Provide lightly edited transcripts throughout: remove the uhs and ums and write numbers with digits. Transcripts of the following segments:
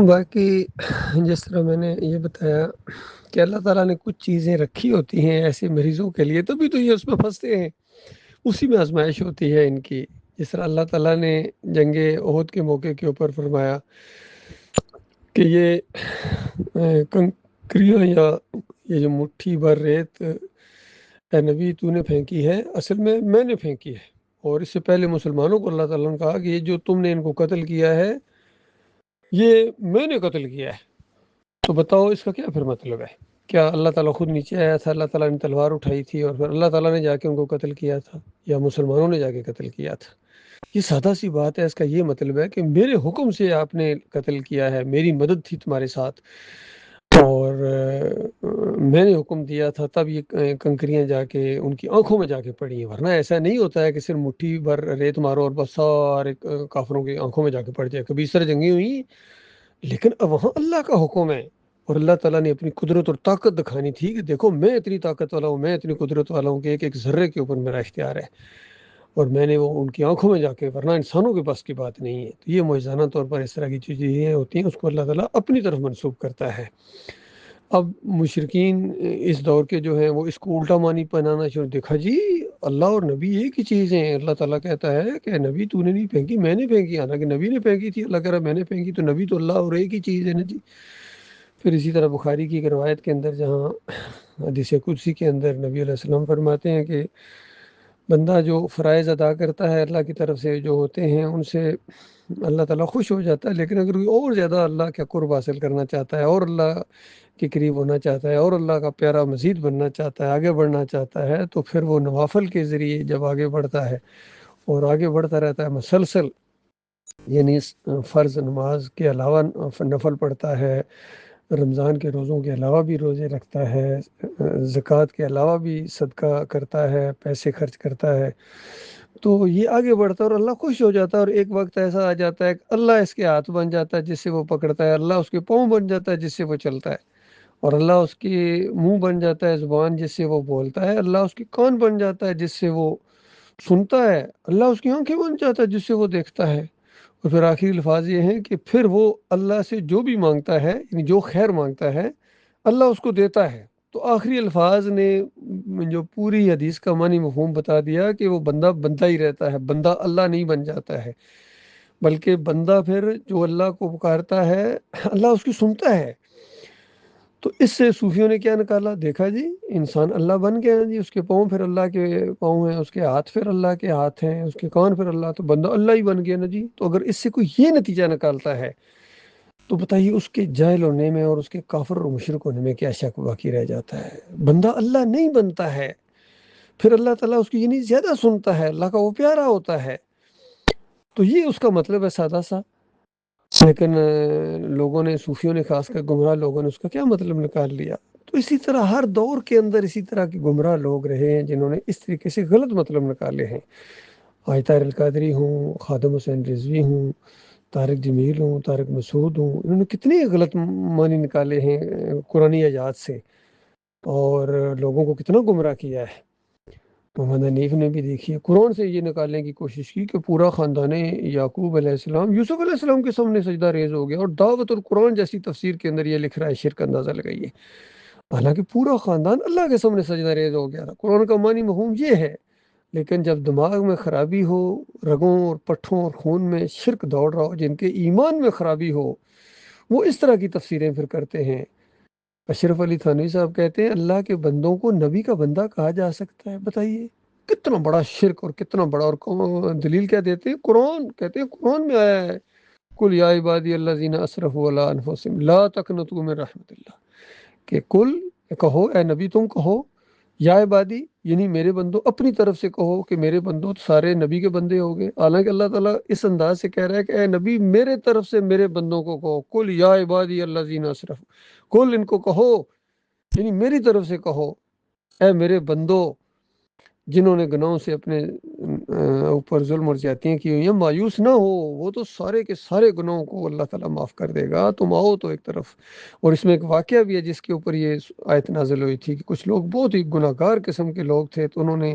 باقی جس طرح میں نے یہ بتایا کہ اللہ تعالیٰ نے کچھ چیزیں رکھی ہوتی ہیں ایسے مریضوں کے لیے، تبھی تو یہ اس میں پھنستے ہیں، اسی میں آزمائش ہوتی ہے ان کی۔ جس طرح اللہ تعالیٰ نے جنگ احد کے موقع کے اوپر فرمایا کہ یہ کنکریاں یا یہ جو مٹھی بھر ریت اے نبی تو نے پھینکی ہے، اصل میں نے پھینکی ہے۔ اور اس سے پہلے مسلمانوں کو اللہ تعالیٰ نے کہا کہ یہ جو تم نے ان کو قتل کیا ہے یہ میں نے قتل کیا ہے۔ تو بتاؤ اس کا کیا پھر مطلب ہے؟ کیا اللہ تعالیٰ خود نیچے آیا تھا، اللہ تعالیٰ نے تلوار اٹھائی تھی اور پھر اللہ تعالیٰ نے جا کے ان کو قتل کیا تھا، یا مسلمانوں نے جا کے قتل کیا تھا؟ یہ سادہ سی بات ہے۔ اس کا یہ مطلب ہے کہ میرے حکم سے آپ نے قتل کیا ہے، میری مدد تھی تمہارے ساتھ، اور میں نے حکم دیا تھا، تب یہ کنکریاں جا کے ان کی آنکھوں میں جا کے پڑی ہیں۔ ورنہ ایسا نہیں ہوتا ہے کہ صرف مٹھی بھر ریت مارو اور بس سارے کافروں کی آنکھوں میں جا کے پڑ جائے۔ کبھی اس طرح جنگیں ہوئی، لیکن اب وہاں اللہ کا حکم ہے، اور اللہ تعالیٰ نے اپنی قدرت اور طاقت دکھانی تھی کہ دیکھو میں اتنی طاقت والا ہوں، میں اتنی قدرت والا ہوں کہ ایک ایک ذرے کے اوپر میرا اختیار ہے، اور میں نے وہ ان کی آنکھوں میں جا کے، ورنہ انسانوں کے پاس کی بات نہیں ہے۔ تو یہ معجزانہ طور پر اس طرح کی چیزیں ہوتی ہیں، اس کو اللہ تعالیٰ اپنی طرف منسوب کرتا ہے۔ اب مشرکین اس دور کے جو ہیں وہ اس کو الٹا مانی پہنانا شروع، دیکھا جی اللہ اور نبی ایک ہی چیز ہیں۔ اللہ تعالیٰ کہتا ہے کہ نبی تو نے نہیں پھینکی، میں نے پھینکی، حالانکہ نبی نے پھینکی تھی، اللہ کہہ رہا میں نے پھینکی، تو نبی تو اللہ اور ایک ہی چیز ہے نا جی۔ پھر اسی طرح بخاری کی ایک روایت کے اندر، جہاں حدیث قدسی کے اندر نبی علیہ السلام فرماتے ہیں کہ بندہ جو فرائض ادا کرتا ہے اللہ کی طرف سے جو ہوتے ہیں ان سے اللہ تعالیٰ خوش ہو جاتا ہے، لیکن اگر کوئی اور زیادہ اللہ کا قرب حاصل کرنا چاہتا ہے، اور اللہ کے قریب ہونا چاہتا ہے، اور اللہ کا پیارا مزید بننا چاہتا ہے، آگے بڑھنا چاہتا ہے، تو پھر وہ نوافل کے ذریعے جب آگے بڑھتا ہے اور آگے بڑھتا رہتا ہے مسلسل، یعنی فرض نماز کے علاوہ نفل پڑھتا ہے، رمضان کے روزوں کے علاوہ بھی روزے رکھتا ہے، زکوٰۃ کے علاوہ بھی صدقہ کرتا ہے، پیسے خرچ کرتا ہے، تو یہ آگے بڑھتا ہے اور اللہ خوش ہو جاتا ہے۔ اور ایک وقت ایسا آ جاتا ہے کہ اللہ اس کے ہاتھ بن جاتا ہے جس سے وہ پکڑتا ہے، اللہ اس کے پاؤں بن جاتا ہے جس سے وہ چلتا ہے، اور اللہ اس کے منہ بن جاتا ہے، زبان جس سے وہ بولتا ہے، اللہ اس کے کان بن جاتا ہے جس سے وہ سنتا ہے، اللہ اس کی آنکھیں بن جاتا ہے جس سے وہ دیکھتا ہے۔ اور پھر آخری الفاظ یہ ہیں کہ پھر وہ اللہ سے جو بھی مانگتا ہے، یعنی جو خیر مانگتا ہے، اللہ اس کو دیتا ہے۔ تو آخری الفاظ نے جو پوری حدیث کا معنی مفہوم بتا دیا کہ وہ بندہ بندہ ہی رہتا ہے، بندہ اللہ نہیں بن جاتا ہے، بلکہ بندہ پھر جو اللہ کو پکارتا ہے اللہ اس کی سنتا ہے۔ تو اس سے صوفیوں نے کیا نکالا، دیکھا جی انسان اللہ بن گیا جی، اس کے پاؤں پھر اللہ کے پاؤں ہیں، اس کے ہاتھ پھر اللہ کے ہاتھ ہیں، اس کے کان پھر اللہ، تو بندہ اللہ ہی بن گیا نا جی۔ تو اگر اس سے کوئی یہ نتیجہ نکالتا ہے تو بتائیے اس کے جاہل ہونے میں اور اس کے کافر اور مشرک ہونے میں کیا شک باقی رہ جاتا ہے؟ بندہ اللہ نہیں بنتا ہے، پھر اللہ تعالیٰ اس کی یعنی زیادہ سنتا ہے، اللہ کا وہ پیارا ہوتا ہے۔ تو یہ اس کا مطلب ہے سادہ سا، لیکن لوگوں نے، صوفیوں نے خاص کر گمراہ لوگوں نے اس کا کیا مطلب نکال لیا۔ تو اسی طرح ہر دور کے اندر اسی طرح کے گمراہ لوگ رہے ہیں جنہوں نے اس طریقے سے غلط مطلب نکالے ہیں۔ آج طاہر القادری ہوں، خادم حسین رضوی ہوں، طارق جمیل ہوں، طارق مسعود ہوں، انہوں نے کتنے غلط معنی نکالے ہیں قرآنی آیات سے، اور لوگوں کو کتنا گمراہ کیا ہے۔ محمد حنیف نے بھی دیکھیے قرآن سے یہ نکالنے کی کوشش کی کہ پورا خاندان یعقوب علیہ السلام یوسف علیہ السلام کے سامنے سجدہ ریز ہو گیا، اور دعوت القرآن جیسی تفسیر کے اندر یہ لکھ رہا ہے، شرک اندازہ لگائیے، حالانکہ پورا خاندان اللہ کے سامنے سجدہ ریز ہو گیا تھا۔ قرآن کا معنی مفہوم یہ ہے، لیکن جب دماغ میں خرابی ہو، رگوں اور پٹھوں اور خون میں شرک دوڑ رہا ہو، جن کے ایمان میں خرابی ہو، وہ اس طرح کی تفسیریں پھر کرتے ہیں۔ اشرف علی تھانوی صاحب کہتے ہیں اللہ کے بندوں کو نبی کا بندہ کہا جا سکتا ہے؟ بتائیے کتنا بڑا شرک اور کتنا بڑا، اور دلیل کیا دیتے ہیں؟ قرآن، کہتے ہیں قرآن میں آیا ہے کل یا عبادی الذین اسرفوا علی انفسہم لا تقنطوا من رحمت اللہ، کہ کل کہو اے نبی تم کہو یا عبادی، یعنی میرے بندو، اپنی طرف سے کہو کہ میرے بندو، تو سارے نبی کے بندے ہو گئے، حالانکہ اللہ تعالیٰ اس انداز سے کہہ رہا ہے کہ اے نبی میرے طرف سے میرے بندوں کو کہو، کل یا عبادی الذین اسرفوا، کل ان کو کہو، یعنی میری طرف سے کہو اے میرے بندو جنہوں نے گناہوں سے اپنے اوپر ظلم اور زیادتیاں کی ہوئی ہیں، مایوس نہ ہو، وہ تو سارے کے سارے گناہوں کو اللہ تعالیٰ معاف کر دے گا، تم آؤ تو ایک طرف۔ اور اس میں ایک واقعہ بھی ہے جس کے اوپر یہ آیت نازل ہوئی تھی کہ کچھ لوگ بہت ہی گناہ گار قسم کے لوگ تھے، تو انہوں نے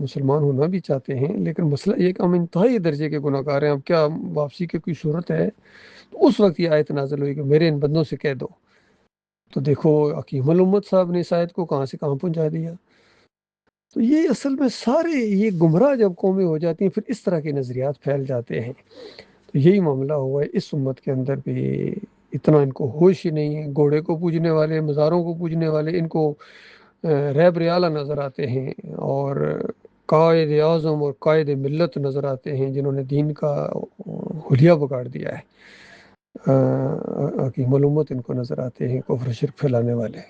مسلمان ہونا بھی چاہتے ہیں، لیکن مسئلہ یہ کہ ہم انتہائی درجے کے گناہ گار ہیں، اب کیا واپسی کی کوئی صورت ہے؟ تو اس وقت یہ آیت نازل ہوئی کہ میرے ان بندوں سے کہہ دو۔ تو دیکھو حکیم الامت صاحب نے اس آیت کو کہاں سے کہاں پہنچا دیا۔ تو یہ اصل میں سارے یہ گمراہ جب قومیں ہو جاتی ہیں پھر اس طرح کے نظریات پھیل جاتے ہیں۔ تو یہی معاملہ ہوا ہے اس امت کے اندر بھی، اتنا ان کو ہوش ہی نہیں ہے، گھوڑے کو پوجنے والے، مزاروں کو پوجنے والے ان کو ریب ریالہ نظر آتے ہیں، اور قائد اعظم اور قائد ملت نظر آتے ہیں جنہوں نے دین کا حلیہ بگاڑ دیا ہے۔ حکیم الامت ان کو نظر آتے ہیں، کفر و شرک پھیلانے والے۔